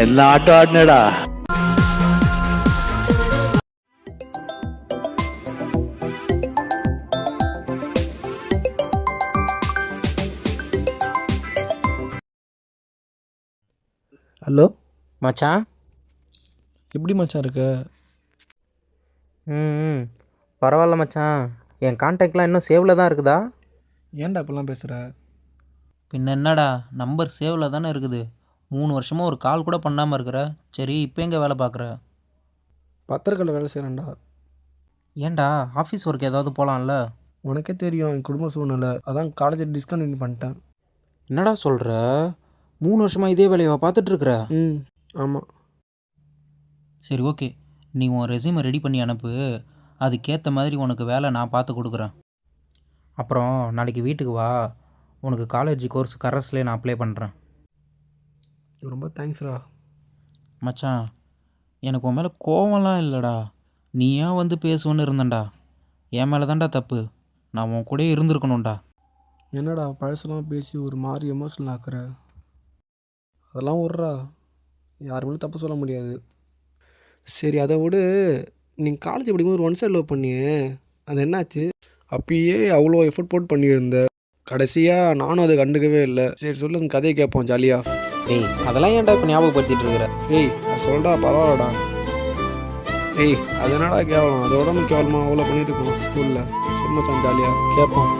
என்ன ஆட்டம் ஆடினடா. ஹலோ மச்சான். எப்படி மச்சான் இருக்க? ம் பரவாயில்ல மச்சான். என் கான்டாக்ட்லாம் இன்னும் சேவில் தான் இருக்குதா? ஏன்டா இப்பெல்லாம் பேசுகிற? பின்ன என்னடா, நம்பர் சேவில் தானே இருக்குது. 3 வருஷமாக ஒரு கால் கூட பண்ணாமல் இருக்கிற. சரி, இப்போ எங்கே வேலை பார்க்குற? பத்திரக்கடை வேலை செய்கிறேன்டா. ஏன்டா, ஆஃபீஸ் ஒர்க் ஏதாவது போகலாம்ல? உனக்கே தெரியும் என் குடும்ப சூழ்நிலை, அதான் காலேஜை டிஸ்கண்டினியூ பண்ணிட்டேன். என்னடா சொல்கிற? 3 வருஷமாக இதே வேலையை பார்த்துட்ருக்குற? ஆமாம். சரி, ஓகே. நீ உன் ரெஸ்யூமை ரெடி பண்ணி அனுப்பு. அதுக்கேற்ற மாதிரி உனக்கு வேலை நான் பார்த்து கொடுக்குறேன். அப்புறம் நாளைக்கு வீட்டுக்கு வா. உனக்கு காலேஜ் கோர்ஸ் கரஸ்லேயே நான் அப்ளை பண்ணுறேன். ரொம்ப தேங்க்ஸ்டா. மச்சான், எனக்கு உன் மேலே கோவம்லாம் இல்லைடா. நீ ஏன் வந்து பேசுவேன்னு இருந்தேன்டா. என் மேலே தான்டா தப்பு. நான் உன் கூடயே இருந்திருக்கணும்டா. என்னடா பழசெல்லாம் பேசி ஒரு மாதிரி எமோஷனல் ஆக்குற? அதெல்லாம் விட்றா, யாருமே தப்பு சொல்ல முடியாது. சரி அதை விடு. நீங்கள் காலேஜ் படிக்கும்போது ஒரு ஒன் சைட் லவ் பண்ணியே, அது என்னாச்சு? அப்பயே அவ்வளோ எஃபர்ட் போட்டு பண்ணியிருந்த, கடைசியாக நானும் அதை கண்டுக்கவே இல்லை. சரி சொல்லுங்க, கதையை கேட்போம் ஜாலியாக. டேய், அதெல்லாம் ஏன்டா இப்போ ஞாபகப்படுத்திட்டு இருக்கிற? நான் சொல்கிறா பரவாயில்லடா. அது என்னடா கேவலம்? அதோட கேவலமாக அவ்வளோ பண்ணிட்டு இருக்கோம் ஸ்கூலில். சும்மா ஜாலியாக கேட்போம்.